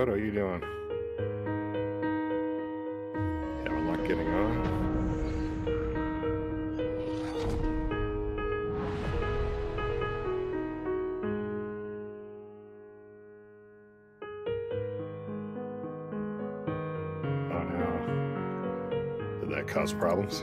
bud? How you doing? Having luck getting on? Oh no. Did that cause problems?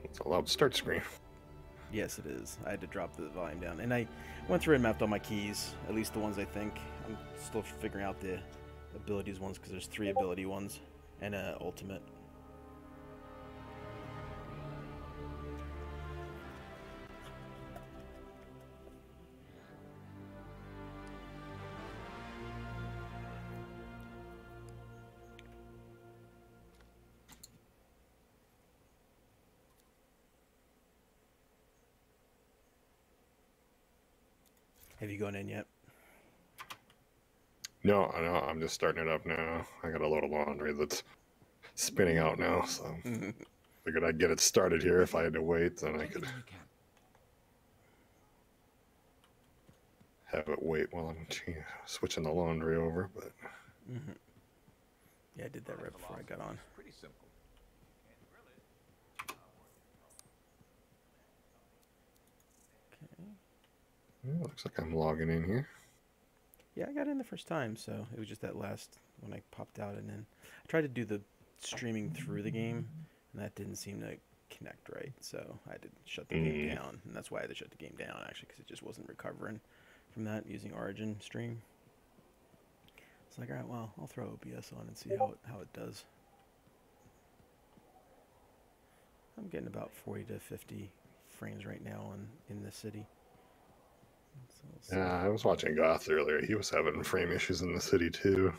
It's a loud start screen. Yes, it is. I had to drop the volume down. And I went through and mapped all my keys, at least the ones I think. I'm still figuring out the abilities ones because there's 3 ability ones and an ultimate. Have you gone in yet? No, I'm just starting it up now. I got a load of laundry that's spinning out now, so figured I'd get it started here. If I had to wait, then I could have it wait while I'm switching the laundry over. But yeah, I did that right before I got on. Pretty simple. Okay. Well, looks like I'm logging in here. Yeah, I got in the first time, so it was just that last when I popped out, and then I tried to do the streaming through the game, and that didn't seem to connect right, so I had to shut the game down, and that's why I had to shut the game down, actually, because it just wasn't recovering from that using Origin stream. It's like, all right, well, I'll throw OBS on and see how it does. I'm getting about 40 to 50 frames right now in the city. So Yeah, I was watching Goth earlier. He was having frame issues in the city too.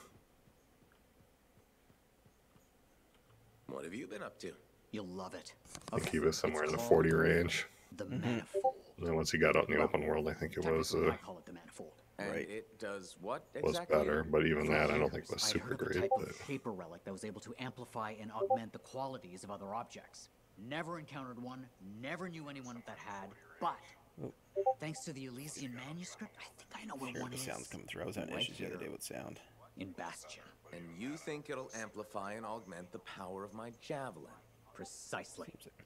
What have you been up to? You'll love it. I think he was somewhere in the 40 range. The manifold. And then once he got out in the open world, I think it was I call it the manifold. And Right. it does what was exactly? better. But even that, I don't think was I'd super heard of a great. type But of paper relic that was able to amplify and augment the qualities of other objects. Never encountered one, never knew anyone that had, but thanks to the Elysian manuscript, I think I know where Hear one the is. sound's coming through. I was having Right issues the other here. day with sound. In Bastion. And you think it'll amplify and augment the power of my javelin? Precisely. Seems like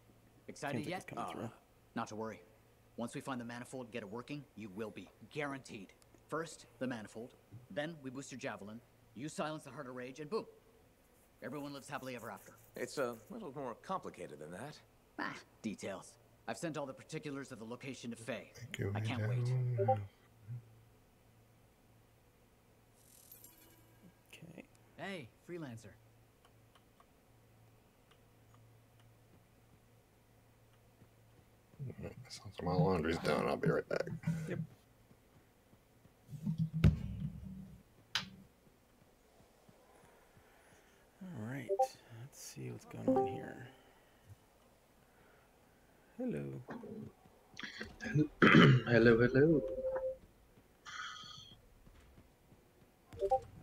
Excited it's yet? coming through. Not to worry. Once we find the manifold and get it working, you will be. Guaranteed. First, the manifold. Then we boost your javelin. You silence the heart of rage, and boom. Everyone lives happily ever after. It's a little more complicated than that. Ah, details. I've sent all the particulars of the location to Faye. thank you. I can't wait. Okay. Hey, freelancer. Sounds like my laundry's done. I'll be right back. Yep. All right. Let's see what's going on here. Hello. Hello, hello.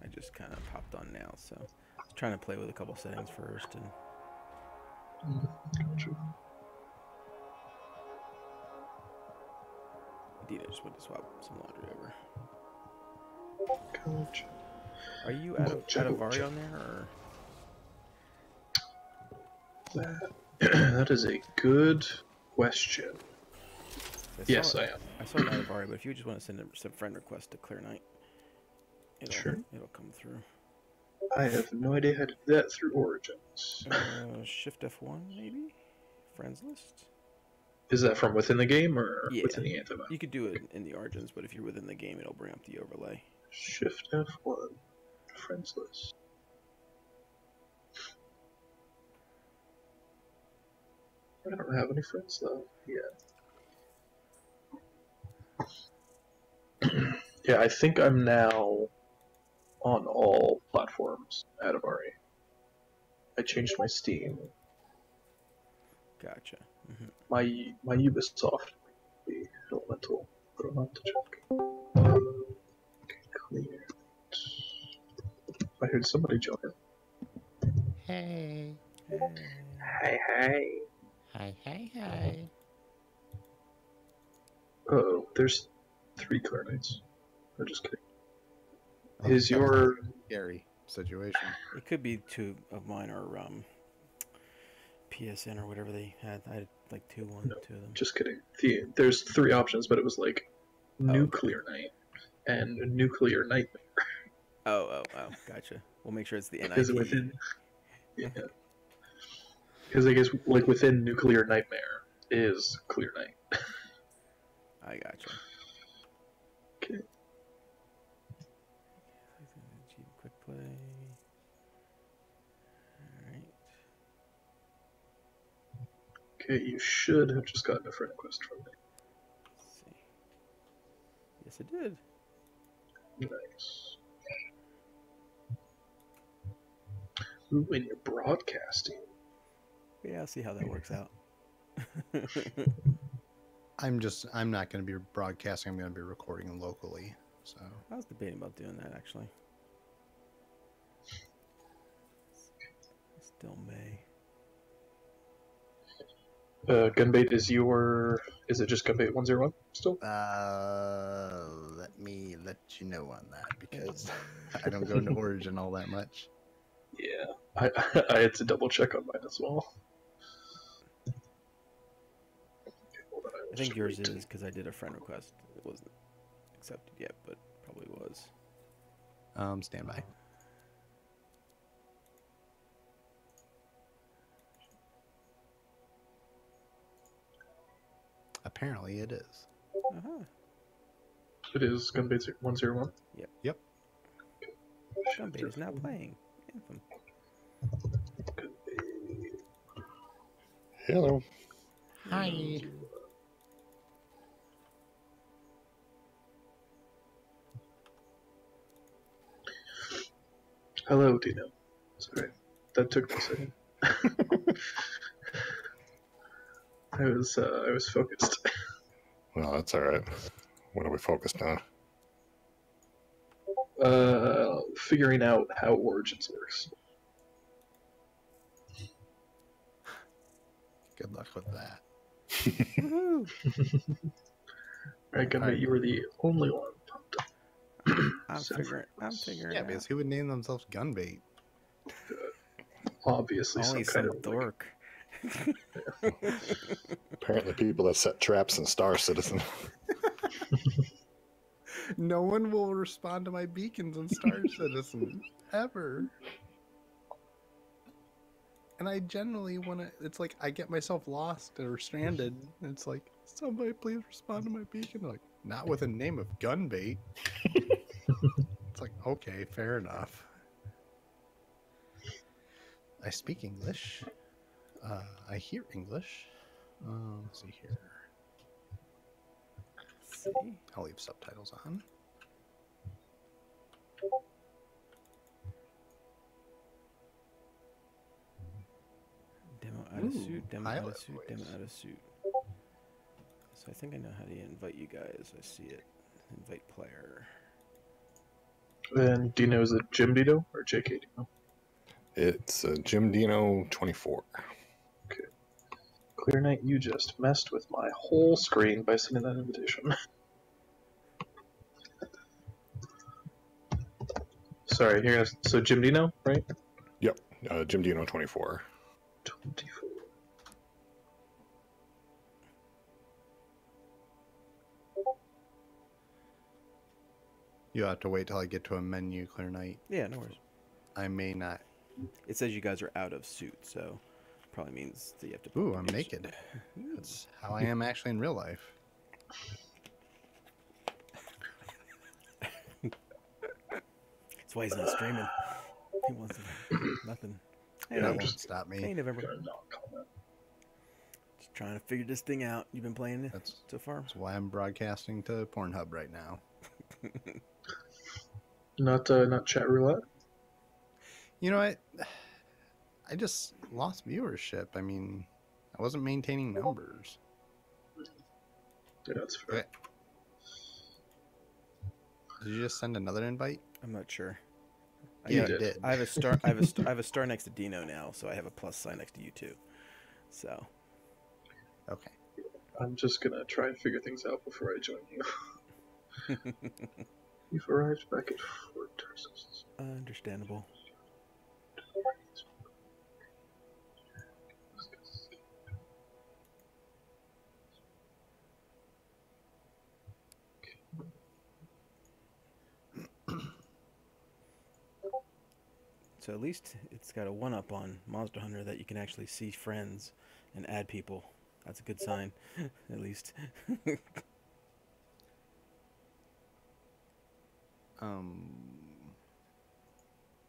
I just kind of popped on now, so I was trying to play with a couple settings first, and Gotcha. indeed I just went to swap some laundry over. Gotcha. Are you out of Vari on there, or? That is a good question. Yes, I am. I saw it out of Vari, but if you just want to send a friend request to Clear Night, Sure. it'll come through. I have no idea how to do that through Origins. Shift F1 maybe? Friends list? Is that from within the game or Yeah. within the Anthem? You could do it in the Origins, but if you're within the game, it'll bring up the overlay. Shift F1. Friends list. I don't have any friends though yet. Yeah, I think I'm now on all platforms out of RE. I changed my Steam. Gotcha. My Ubisoft, the Elemental, but I'm not to check. Okay, Clear. I heard somebody joking. Hey. Hey, hey. Hi, hi, hi. Oh, there's 3 clarinets. I'm just kidding. Oh, Is that was your... a scary situation? It could be 2 of mine or PSN or whatever they had. I had like 2 of them. Just kidding. There's 3 options, but it was like Nuclear Night and Nuclear Nightmare. Oh, gotcha. We'll make sure it's the Because NIT. within... Yeah. Because I guess, like, within Nuclear Nightmare is Clear Night. I gotcha. Okay. Quick play. Alright. Okay, you should have just gotten a friend request from me. Let's see. Yes, it did. Nice. Ooh, and you're broadcasting. Yeah, I'll see how that works out. I'm not going to be broadcasting. I'm going to be recording locally. So I was debating about doing that actually. Still May. Gunbait is your... Is it just Gunbait 101 still? let me let you know on that because I don't go into Origin all that much. Yeah, I had to double check on mine as well. Okay, hold on, I think yours is because I did a friend request. It wasn't accepted yet, but probably was. Stand by. Apparently it is. Uh-huh. It is Gunbait 101? Yep. Gunbait is now playing Anthem. Hello. Hi. Hello, Dino. Sorry, that took me a second. I was focused. Well, that's all right. What are we focused on? Figuring out how Origins works. Good luck with that. Woohoo! Right, Gunbait, you were the only one pumped up. I'm figuring Yeah, it because out. who would name themselves Gunbait? Obviously, Only some kind some of dork. Apparently, people that set traps in Star Citizen. No one will respond to my beacons in Star Citizen ever. And I generally want to. It's like I get myself lost or stranded. And it's like, somebody please respond to my beacon. Like, not with a name of Gunbait. It's like, okay, fair enough. I speak English. I hear English. Let's see here. See? I'll leave subtitles on. Demo out of suit, demo out pilot of suit, voice. demo out of suit. So I think I know how to invite you guys. I see it. Invite player. And Dino, is it Jim Dino or JK Dino? It's Jim Dino 24. Okay. Clear Night, you just messed with my whole screen by sending that invitation. Sorry, you're gonna... So Jim Dino, right? Yep, Jim Dino 24. 24. You have to wait till I get to a menu, Clear Night. Yeah, no worries. I may not. It says you guys are out of suit, so probably means that you have to. Ooh, I'm naked. That's how I am actually in real life. That's why he's not streaming. He wants nothing. Hey, That won't stop hey, me. November. Gonna not comment. Just trying to figure this thing out. You've been playing it That's so far? That's why I'm broadcasting to Pornhub right now. Not chat roulette. You know what? I just lost viewership. I mean, I wasn't maintaining numbers. Yeah, that's fair. Okay. Did you just send another invite? I'm not sure. You I got- did. I have a star. I have a star next to Dino now, so I have a plus sign next to you too. So Okay. I'm just gonna try and figure things out before I join you. You've arrived back at Fort Tarsus. understandable. So at least it's got a one-up on Monster Hunter that you can actually see friends and add people. That's a good sign, at least.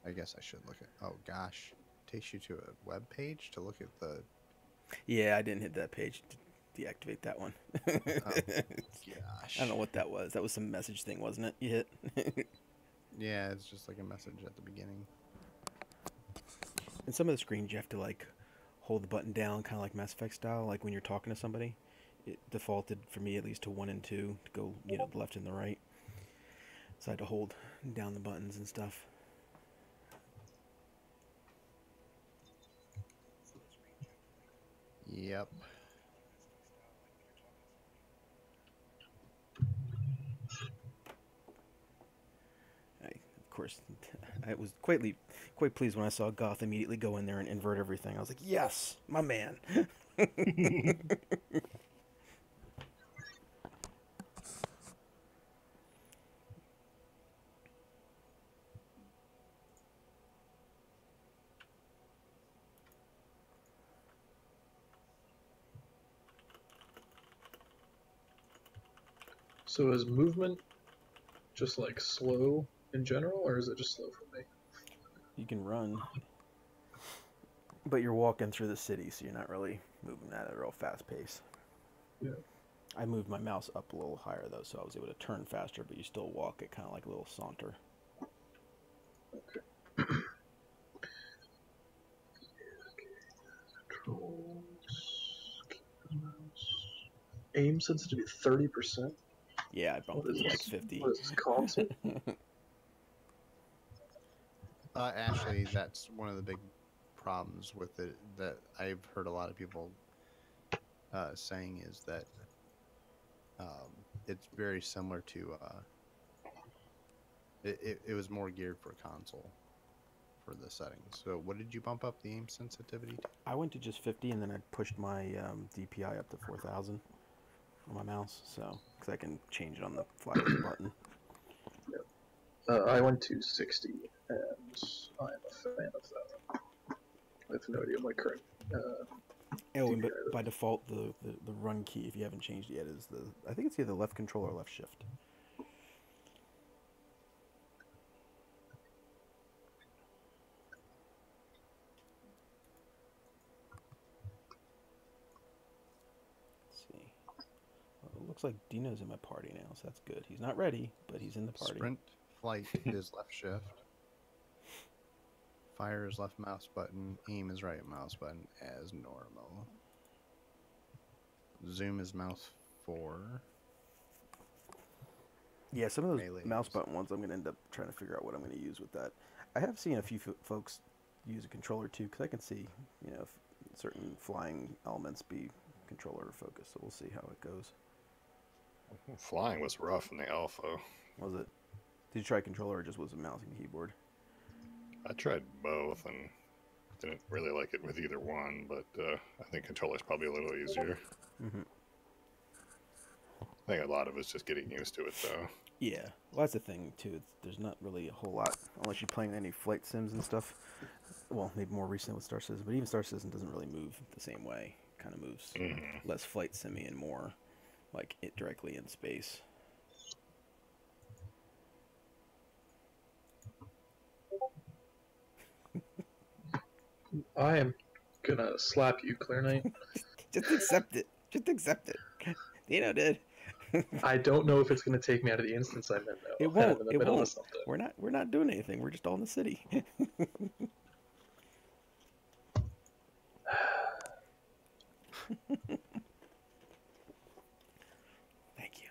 I guess I should look at. Oh gosh, takes you to a web page to look at the. Yeah, I didn't hit that page to deactivate that one. Oh, I gosh. don't know what that was. That was some message thing, wasn't it? You hit. Yeah, it's just like a message at the beginning. In some of the screens, you have to like hold the button down, kind of like Mass Effect style. Like when you're talking to somebody, it defaulted for me at least to 1 and 2 to go, the left and the right. So I had to hold down the buttons and stuff. Yep. Of course, I was quite pleased when I saw Goth immediately go in there and invert everything. I was like, yes, my man. So is movement just like slow in general, or is it just slow for me? You can run, but you're walking through the city, so you're not really moving at a real fast pace. Yeah. I moved my mouse up a little higher, though, so I was able to turn faster, but you still walk at kind of like a little saunter. Okay. Controls. Aim sensitivity 30%. Yeah, I bumped What it is to like this? 50. What is this console? Actually, that's one of the big problems with it that I've heard a lot of people saying is that it's very similar to. It was more geared for console for the settings. So, what did you bump up the aim sensitivity to? I went to just 50, and then I pushed my DPI up to 4,000 on my mouse, so because I can change it on the fly with the button. I went to 60, and I'm a fan of that. I have no idea my current. Oh, and DPI but by default, the run key, if you haven't changed it yet, is I think it's either left control or left shift. Let's see. Well, it looks like Dino's in my party now, so that's good. He's not ready, but he's in the party. Sprint flight is left shift. Fire is left mouse button. Aim is right mouse button as normal. Zoom is mouse 4. Yeah, some of those Melee mouse is- button ones, I'm going to end up trying to figure out what I'm going to use with that. I have seen a few folks use a controller too, because I can see, if certain flying elements be controller focused. So we'll see how it goes. Flying was rough in the alpha. Was it? Did you try controller or just was it mouse and keyboard? I tried both and didn't really like it with either one, but I think controller's probably a little easier. Mm-hmm. I think a lot of it's just getting used to it, though. Yeah, well, that's the thing too. There's not really a whole lot unless you're playing any flight sims and stuff. Well, maybe more recently with Star Citizen, but even Star Citizen doesn't really move the same way. Kind of moves less flight simmy and more like it directly in space. I am gonna slap you, Clear Knight. Just accept it. Just accept it. Dino did. I don't know if it's gonna take me out of the instance I'm in though. It won't. I'm in the It middle won't. of something. We're not doing anything. We're just all in the city. Thank you.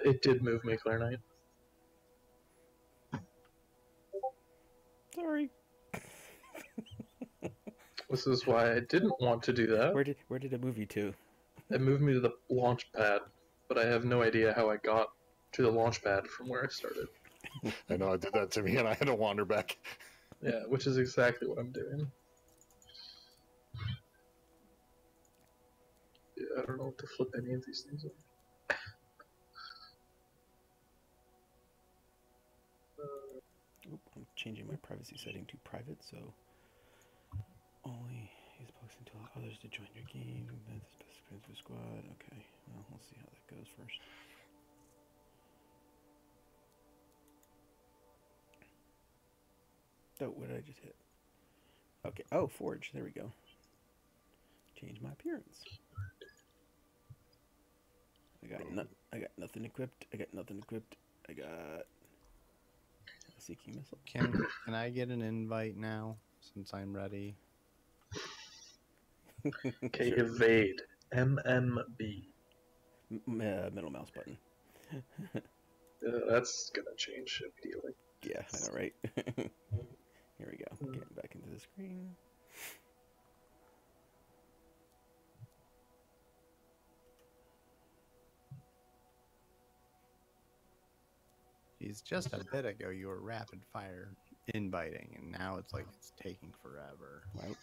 It did move me, Claire Knight. Sorry. This is why I didn't want to do that. Where did it move you to? It moved me to the launch pad, but I have no idea how I got to the launch pad from where I started. I know it did that to me, and I had to wander back. Yeah, which is exactly what I'm doing. Yeah, I don't know what to flip any of these things over. Oop, I'm changing my privacy setting to private, so only use posting to allow others to join your game. That's the best experience for squad. Okay, well, we'll see how that goes first. Oh, what did I just hit? Okay. Oh, forge. There we go. Change my appearance. I got nothing equipped. I got nothing equipped. I got a seeking missile. Can I get an invite now since I'm ready? Okay, Sure. evade. MMB. Middle mouse button. That's gonna change immediately. Yeah, I know, right? Here we go. Getting back into the screen. Geez, just a bit ago you were rapid fire inviting, and now it's like it's taking forever. Well,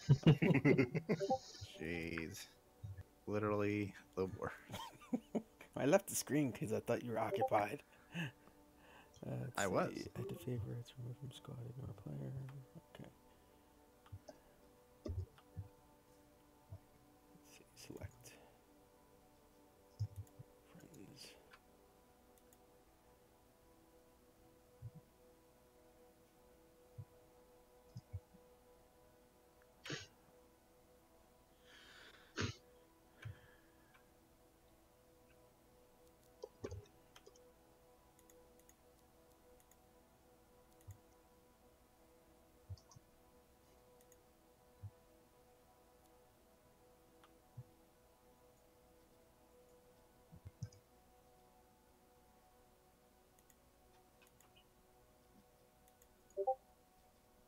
Jeez. Literally the worst. I left the screen because I thought you were occupied. I was. Add to favorites, remove from squad, ignore player. Okay. Let's see, select friends.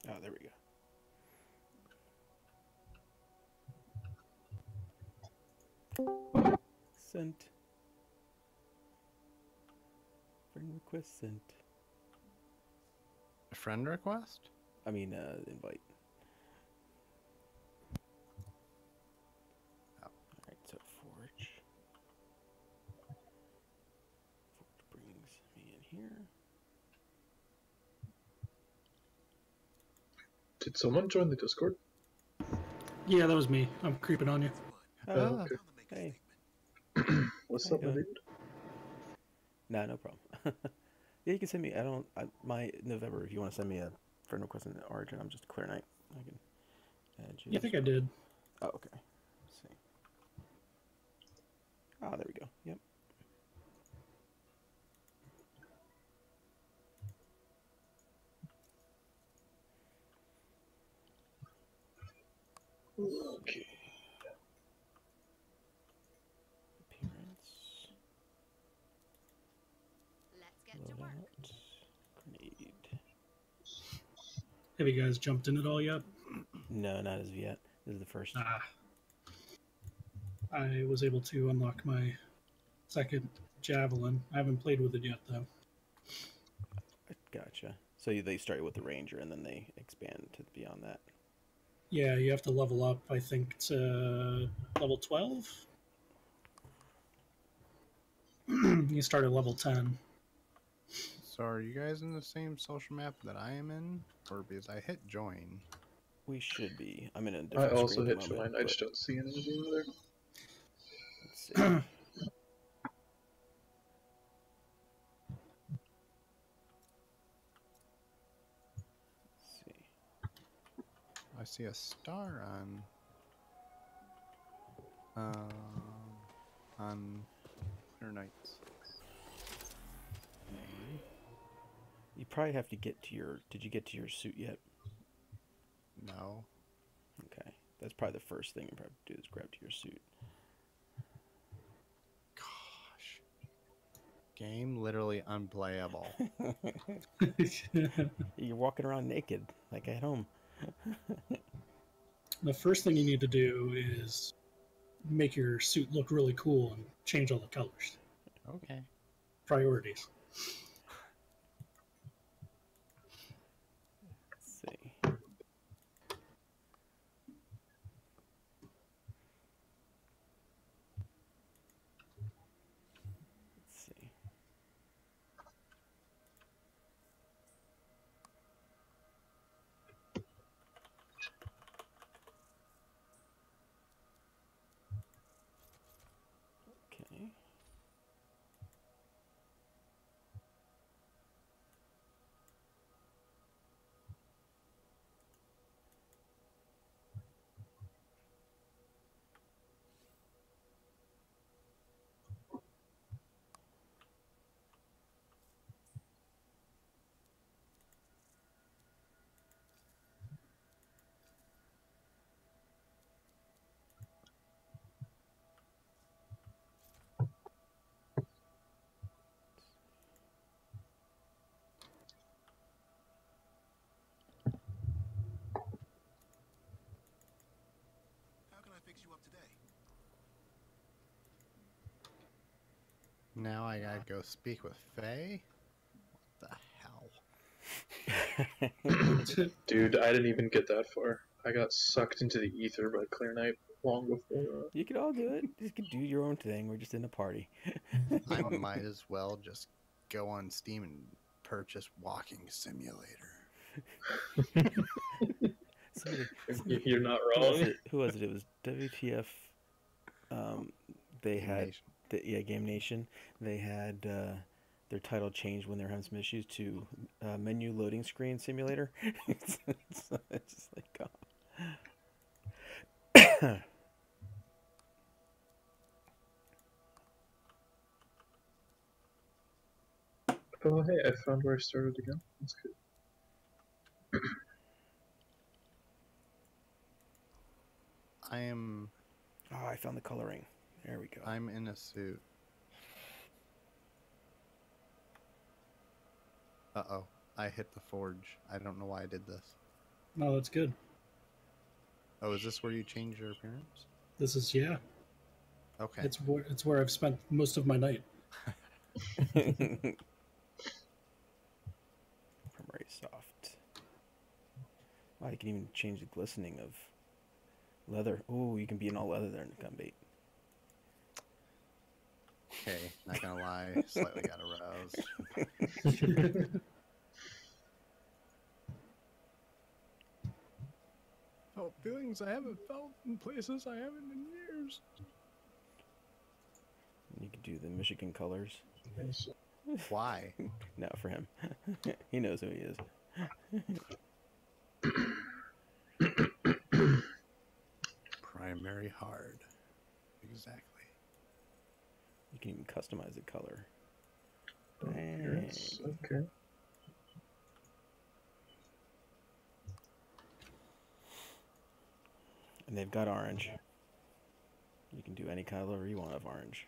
Oh, there we go. Sent. Friend request sent. A friend request? I mean, invite. Oh. Alright, so Forge. Forge brings me in here. Did someone join the Discord? Yeah, that was me. I'm creeping on you. Oh, okay. hey. What's How up, you my doing? dude? Nah, no problem. Yeah, you can send me. My November. If you want to send me a friend request in Origin, I'm just Clear Knight. I can add you. Yeah, I think I did. Oh, okay. Let's see. Oh, there we go. Yep. Okay. Appearance. Let's get to Load work. out. Grenade. Have you guys jumped in at all yet? No, not as of yet. This is the first. I was able to unlock my second Javelin. I haven't played with it yet, though. Gotcha. So they started with the Ranger and then they expand to beyond that. Yeah, you have to level up, I think, to level 12. You start at level 10. So are you guys in the same social map that I am in? Or because I hit join? We should be. I'm in a I different also screen hit at the moment, join. I but just don't see anything there. let's see. Let's see. I see a star on Clear Knights. You probably have to get to your. Did you get to your suit yet? No. Okay, that's probably the first thing you probably do is grab to your suit. Gosh. Game literally unplayable. You're walking around naked, like at home. The first thing you need to do is make your suit look really cool and change all the colors. Okay. Priorities. Let's see. Let's see. Okay. How can I fix you up today? Now I gotta go speak with Faye? What the hell? Dude, I didn't even get that far. I got sucked into the ether by Clear Night long before that. You can all do it. Just do your own thing. We're just in a party. I might as well just go on Steam and purchase Walking Simulator. You're not Who was wrong. it? Who was it? It was WTF. They had Game Nation. They had their title changed when they were having some issues to menu loading screen simulator. it's just like, oh. Oh, hey, I found where I started again. That's good. Oh, I found the coloring. There we go. I'm in a suit. Uh-oh. I hit the forge. I don't know why I did this. No, that's good. Oh, is this where you change your appearance? This is, yeah. Okay. It's where I've spent most of my night. Primary soft. Wow, you can even change the glistening of leather. Oh, you can be in all leather there in the gunbait. Okay, not gonna lie, slightly got aroused. Felt feelings I haven't felt in places I haven't in years. You could do the Michigan colors. Why? No, for him. He knows who he is. Primary hard. Exactly. You can even customize the color. Appearance, okay. And they've got orange. You can do any color you want of orange.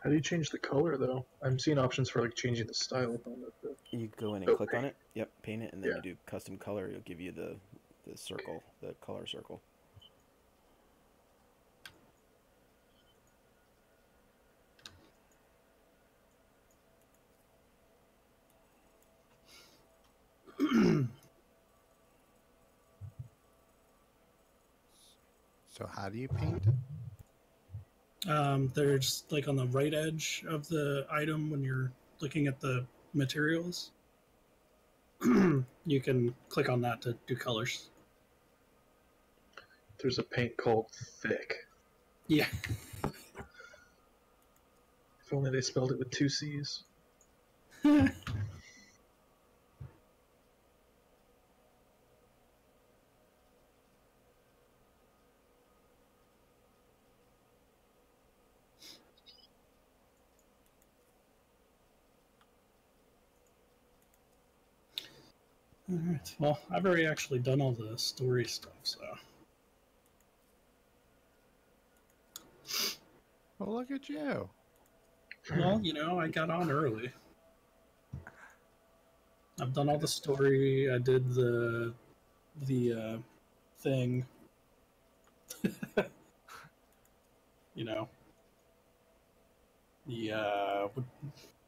How do you change the color, though? I'm seeing options for, like, changing the style on it. But... You go in and click on paint. it. Yep, paint it, and then Yeah. you do custom color. It'll give you the circle, the color circle. So how do you paint it? They're just like on the right edge of the item when you're looking at the materials. You can click on that to do colors. There's a paint called Thick. Yeah. If only they spelled it with 2 C's. Alright. Well, I've already actually done all the story stuff, so. Well, look at you. Well, you know, I got on early. I've done all the story. I did the thing. You know, the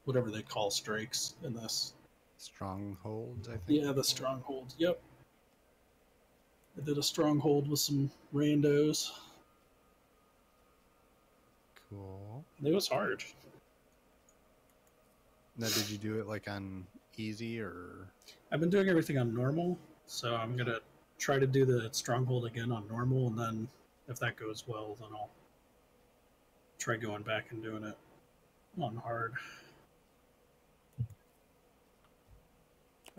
whatever they call strikes in this. Strongholds, I think. Yeah, the stronghold. Yep. I did a stronghold with some randos. Cool. It was hard. Now, did you do it like on easy or? I've been doing everything on normal, so I'm gonna try to do the stronghold again on normal, and then if that goes well, then I'll try going back and doing it on hard.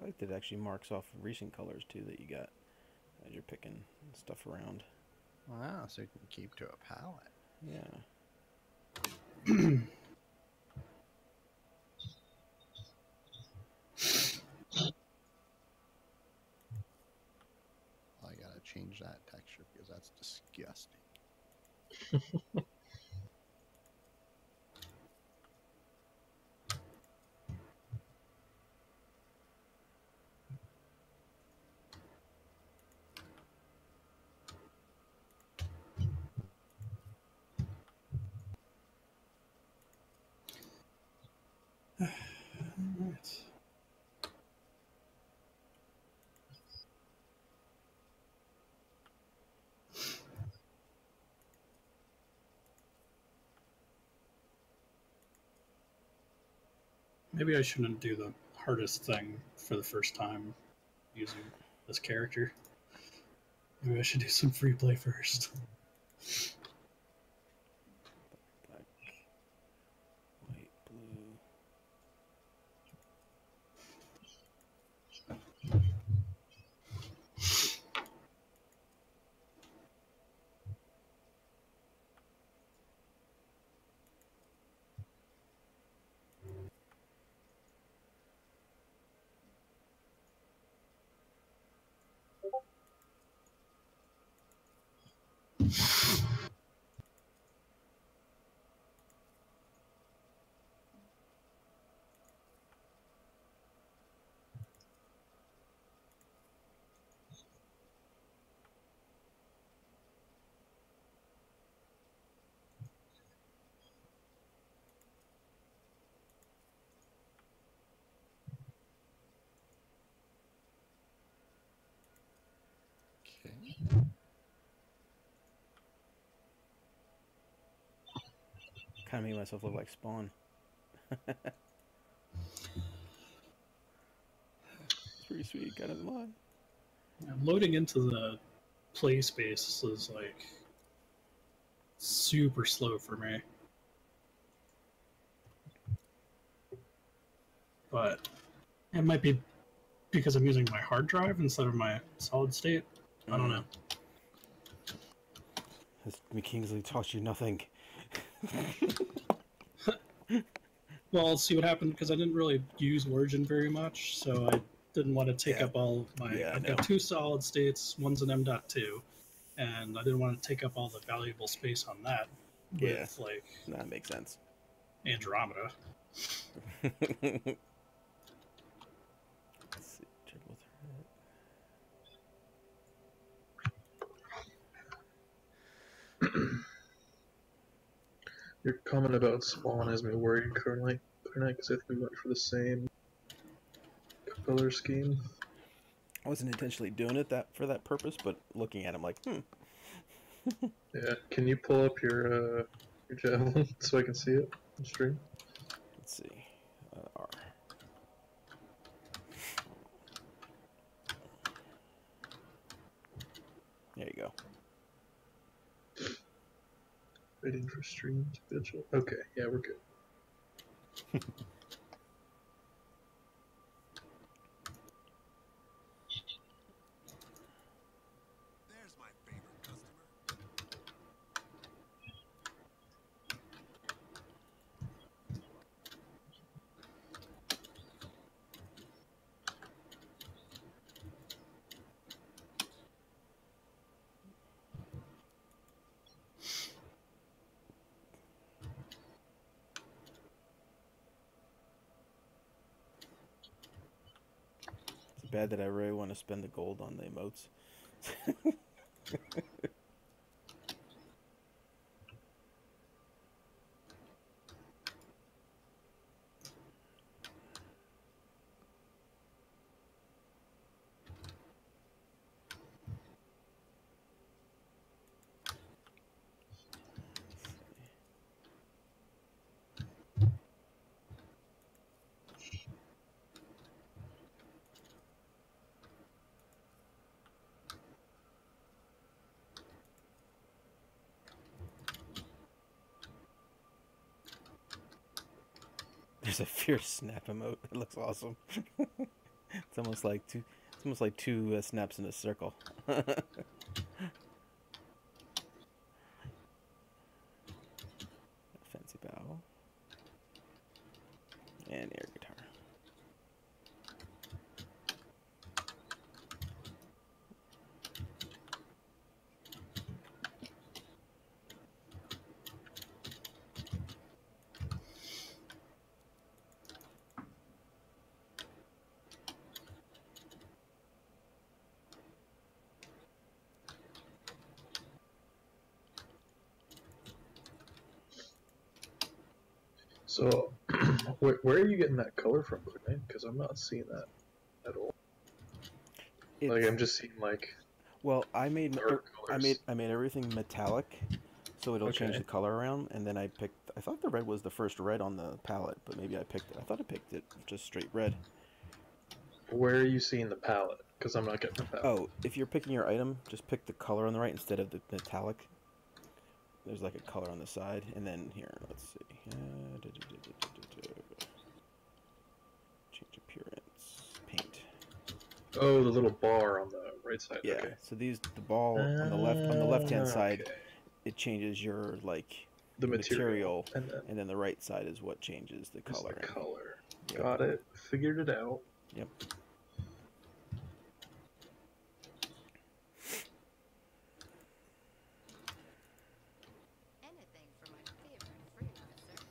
I like that it actually marks off recent colors too that you got as you're picking stuff around. Wow, so you can keep to a palette. Yeah. Well, I gotta change that texture because that's disgusting. Alright. Maybe I shouldn't do the hardest thing for the first time using this character. Maybe I should do some free play first. Black, white, blue. Okay. Kind of made myself look like Spawn. It's pretty sweet. Got it in line. Loading into the play space is like super slow for me. But it might be because I'm using my hard drive instead of my solid state. I don't know. This McKingsley taught you nothing. Well, I'll see what happened because I didn't really use Origin very much, so I didn't want to take up all my. Yeah, I I've know. got two solid states. One's an M.2, and I didn't want to take up all the valuable space on that. Yeah. With like That makes sense. Andromeda. Let's see. Triple threat. Your comment about Spawn has me worried currently, because I think we went for the same color scheme. I wasn't intentionally doing it for that purpose, but looking at him like, Yeah, can you pull up your Javelin so I can see it on stream? Let's see. R. There you go. Waiting for stream to vigil. Okay, yeah, we're good. There's my favorite customer. bad that I really want to spend the gold on the emotes. There's a fierce snap emote. It looks awesome. It's almost like two. It's almost like two snaps in a circle. Fancy bow and air guitar. So, where are you getting that color from, Courtney? Because I'm not seeing that at all. Like, I'm just seeing like. Well, I made dark colors. I made everything metallic, so it'll change Okay. the color around. And then I picked. I thought the red was the first red on the palette, but maybe I picked it. I thought I picked it just straight red. Where are you seeing the palette? Because I'm not getting the palette. Oh, if you're picking your item, just pick the color on the right instead of the metallic. There's like a color on the side, and then here, let's see. Change appearance, paint. Oh, the little bar on the right side. Yeah. Okay. So these, the ball on the left hand side, Okay. it changes your like The material, and and then the right side is what changes the then color. the color. Yep. Got it. Figured it out. Yep. Anything for my favorite freelancer.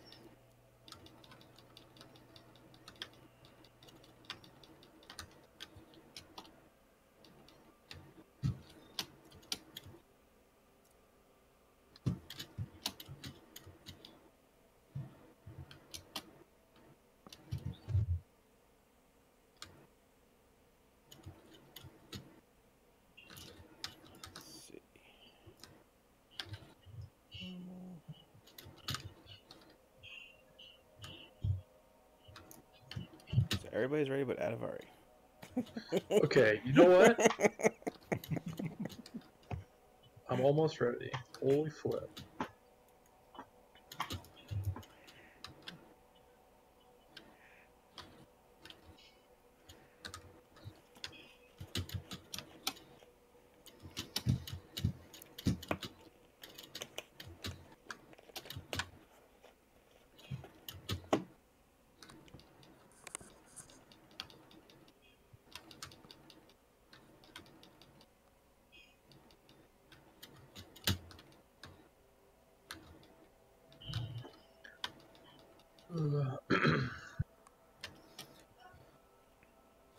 Let's see. So everybody's ready but Adavari. Okay, you know what? I'm almost ready. Holy flip.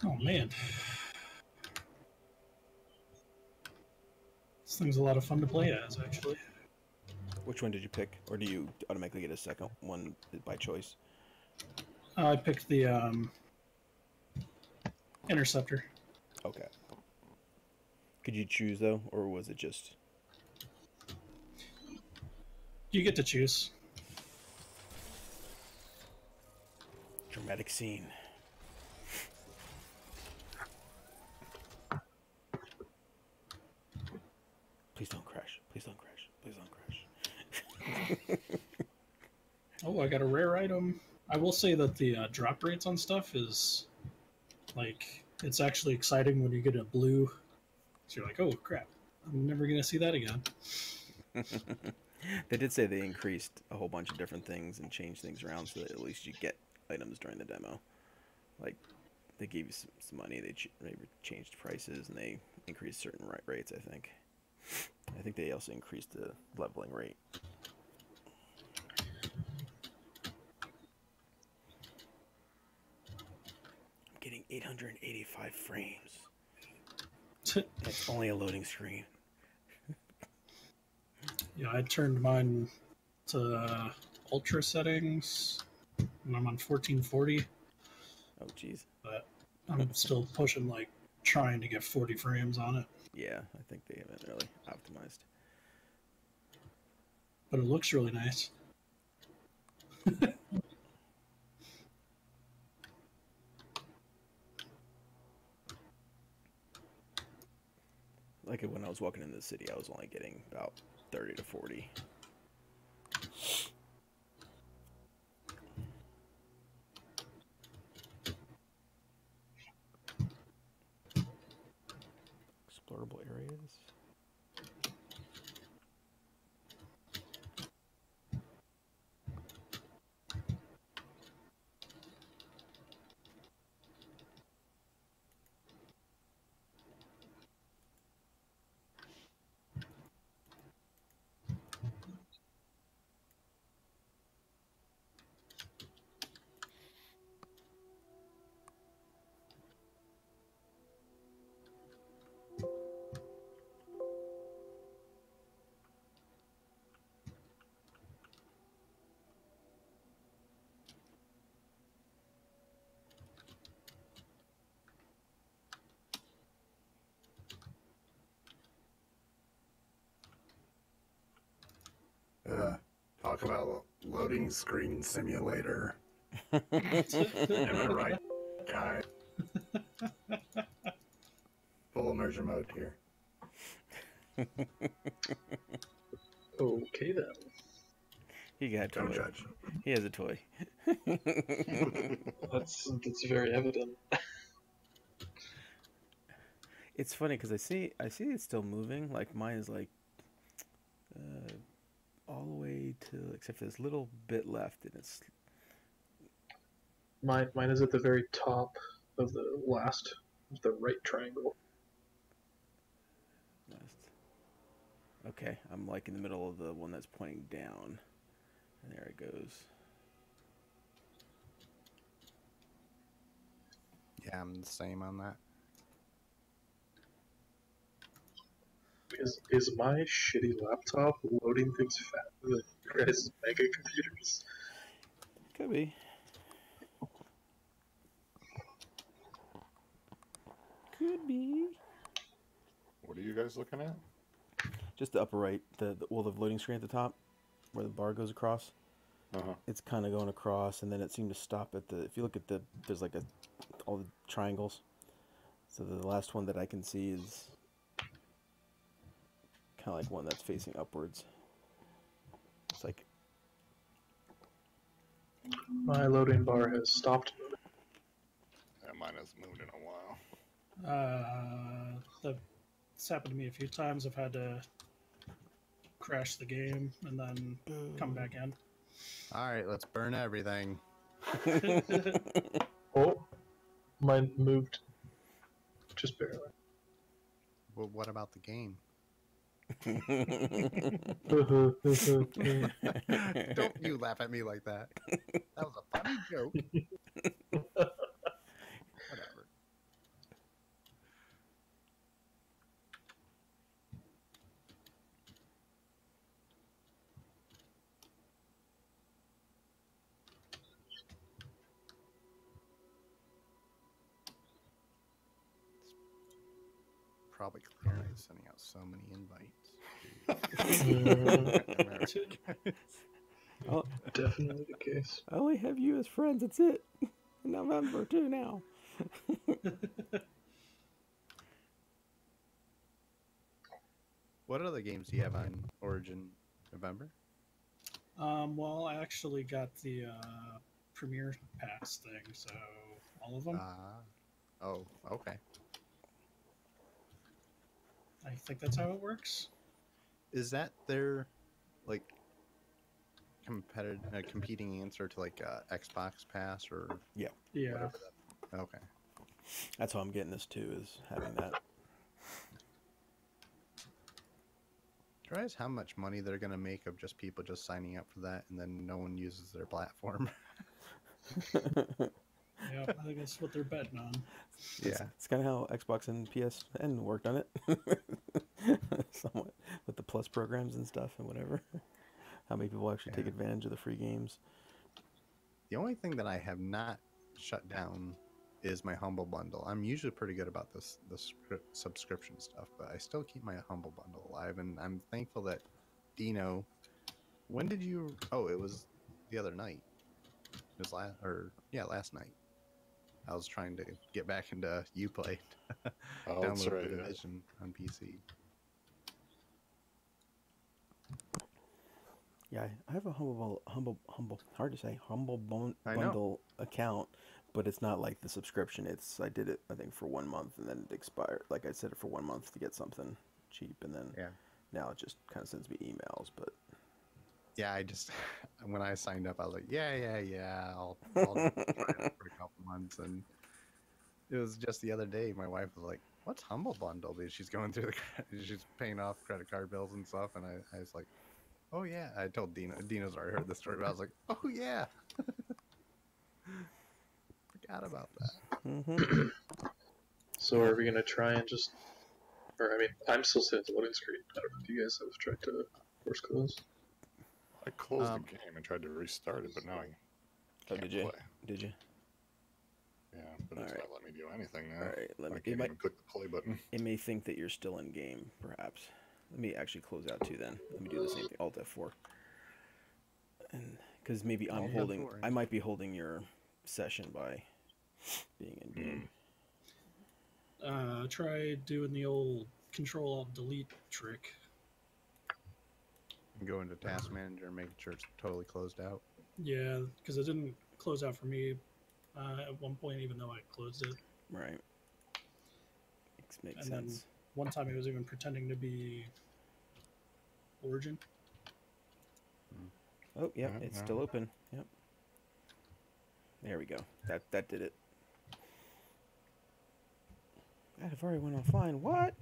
Oh man. This thing's a lot of fun to play as, actually. Which one did you pick, or do you automatically get a second one by choice? I picked the Interceptor. Okay. Could you choose though, or was it just? You get to choose. Dramatic scene. Please don't crash. Please don't crash. Please don't crash. Oh, I got a rare item. I will say that the drop rates on stuff is, like, it's actually exciting when you get a blue. So you're like, oh crap, I'm never gonna see that again. They did say they increased a whole bunch of different things and changed things around so that at least you get items during the demo. Like, they gave you some money, they changed prices, and they increased certain rates, I think. I think they also increased the leveling rate. I'm getting 885 frames. It's only a loading screen. Yeah, I turned mine to ultra settings, and I'm on 1440, Oh, jeez. but I'm still pushing, like, trying to get 40 frames on it. Yeah, I think they haven't really optimized. But it looks really nice. Like when I was walking into the city, I was only getting about 30 to 40. Explorable areas. Talk about loading screen simulator. Am I right, guy? Full immersion mode here. Okay then. He got a toy. Don't judge. He has a toy. That's very evident. It's funny because I see it's still moving. Like mine is like all the way to except for this little bit left, and it's Mine is at the very top of the last, the right triangle. last. Okay, I'm like in the middle of the one that's pointing down, and there it goes. Yeah, I'm the same on that. Is my shitty laptop loading things faster than your guys' mega computers? Could be. Could be. What are you guys looking at? Just the upper right, the loading screen at the top, where the bar goes across. Uh-huh. It's kind of going across, and then it seemed to stop at the. If you look at the, there's like all the triangles. So the last one that I can see is kind of like one that's facing upwards. It's like My loading bar has stopped moving. Yeah, mine hasn't moved in a while. That's happened to me a few times. I've had to crash the game and then come back in. All right, let's burn everything. Oh, mine moved just barely. Well, what about the game? Don't you laugh at me like that. That was a funny joke. Whatever. Probably clear night sending out so many invites. oh, Definitely the case. I only have you as friends. That's it. November too now. What other games do you have on Origin November? Well, I actually got the Premiere Pass thing, so all of them. Oh, okay. I think that's how it works. Is that their like competitive competing answer to like Xbox Pass or Yeah. whatever that? Okay. That's how I'm getting this too, is having that. Do you realize how much money they're gonna make of just people just signing up for that and then no one uses their platform? Yeah, I think that's what they're betting on. Yeah. It's kind of how Xbox and PSN worked on it. Somewhat with the Plus programs and stuff and whatever. How many people actually take Yeah. advantage of the free games? The only thing that I have not shut down is my Humble Bundle. I'm usually pretty good about the subscription stuff, but I still keep my Humble Bundle alive, and I'm thankful that Dino. When did you? Oh, it was the other night. It was last night. I was trying to get back into Uplay. Oh, that's Download right. the Yeah. Division on PC. Yeah, I have a hard to say, I know. bundle account, but it's not like the subscription. I did it, I think, for 1 month and then it expired. Like I said, it for 1 month to get something cheap, and then now it just kind of sends me emails. But Yeah, I just when I signed up, I was like, yeah, I'll try it for a couple months, and it was just the other day. My wife was like, "What's Humble Bundle?" Because she's going through she's paying off credit card bills and stuff, and I was like, "Oh yeah." I told Dino. Dino's already heard the story, but I was like, "Oh yeah." Forgot about that. So are we gonna try and just, or I mean, I'm still sitting at the loading screen. I don't know if you guys have tried to force close. I closed the game and tried to restart it, but now I can't did you? play. Did you? Yeah, but it's not letting me do anything now. All right, I can't even click the play button. It may think that you're still in game, perhaps. Let me actually close out too. Then let me do the same thing. Alt F4. And because maybe I might be holding your session by being in game. Try doing the old Control Alt Delete trick. Go into Task Manager and make sure it's totally closed out. Yeah, because it didn't close out for me at one point, even though I closed it. Right. Makes sense. Then one time it was even pretending to be Origin. Oh, yeah, it's still open. Yep. There we go. That did it. God, I've already went offline. What?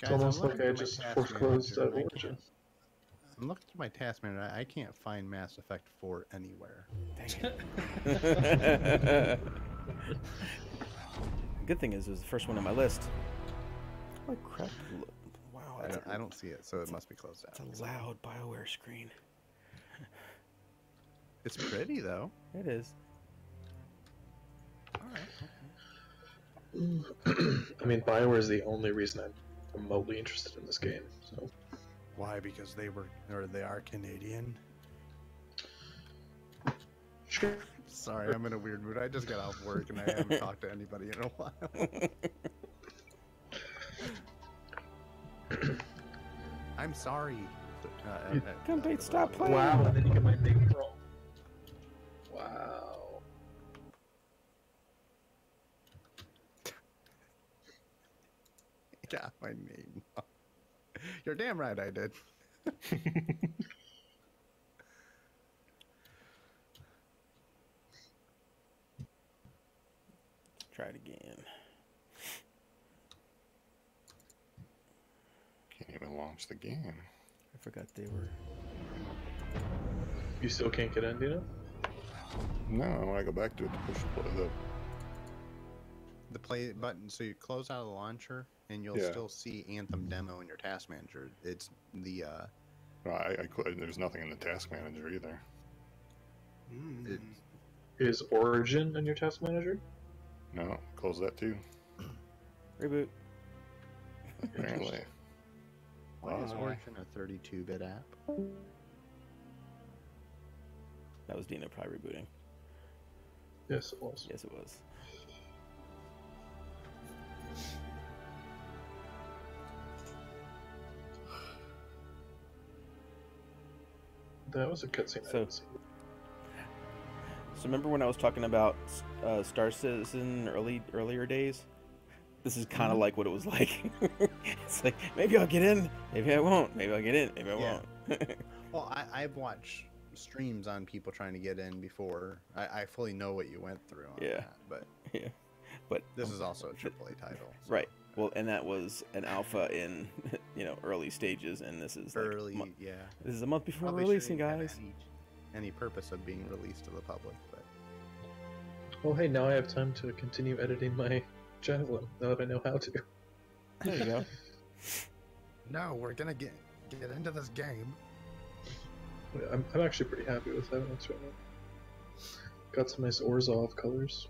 It's almost like I just foreclosed that Origin. I'm looking through my Task Manager. I can't find Mass Effect 4 anywhere. Dang it. Good thing is, it was the first one on my list. Oh, crap. Wow. I don't see it, so it must be closed out. It's a loud BioWare screen. It's pretty, though. It is. I mean, BioWare is the only reason I'm remotely interested in this game. So Why? Because they are Canadian. sure. Sorry, I'm in a weird mood. I just got off work and I haven't talked to anybody in a while. I'm sorry. Gunbait, stop playing. Wow, and then you get my big roll. Wow. Yeah, my name. You're damn right I did. Try it again. Can't even launch the game. I forgot they were. You still can't get in, Dino? No, when I go back to it to push The play button, so you close out of the launcher and you'll still see Anthem demo in your Task Manager. It's the there's nothing in the task manager either. Is Origin in your Task Manager? No, close that too. Reboot. Apparently. Why is Origin a 32-bit app? That was Dino probably rebooting. Yes, it was. Yes, it was. That was a cutscene. So remember when I was talking about Star Citizen earlier days? This is kind of like what it was like. It's like, maybe I'll get in, maybe I won't. Maybe I'll get in, maybe I won't. Well, I've watched streams on people trying to get in before. I fully know what you went through on that, but this is also a AAA title. So. Right. Well, and that was an alpha in, early stages, and this is like early, This is a month before Probably releasing, shouldn't have guys. any purpose of being released to the public, but Oh, hey, now I have time to continue editing my Javelin, now that I know how to. There you go. No, we're gonna get into this game. I'm actually pretty happy with how it looks right now. Got some nice Orzhov colors.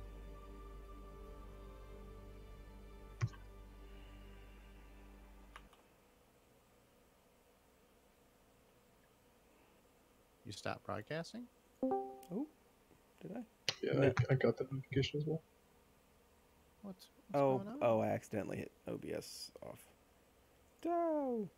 You stop broadcasting? Oh, did I? Yeah, No. I got that notification as well. What's Oh, going on? oh, I accidentally hit OBS off. No.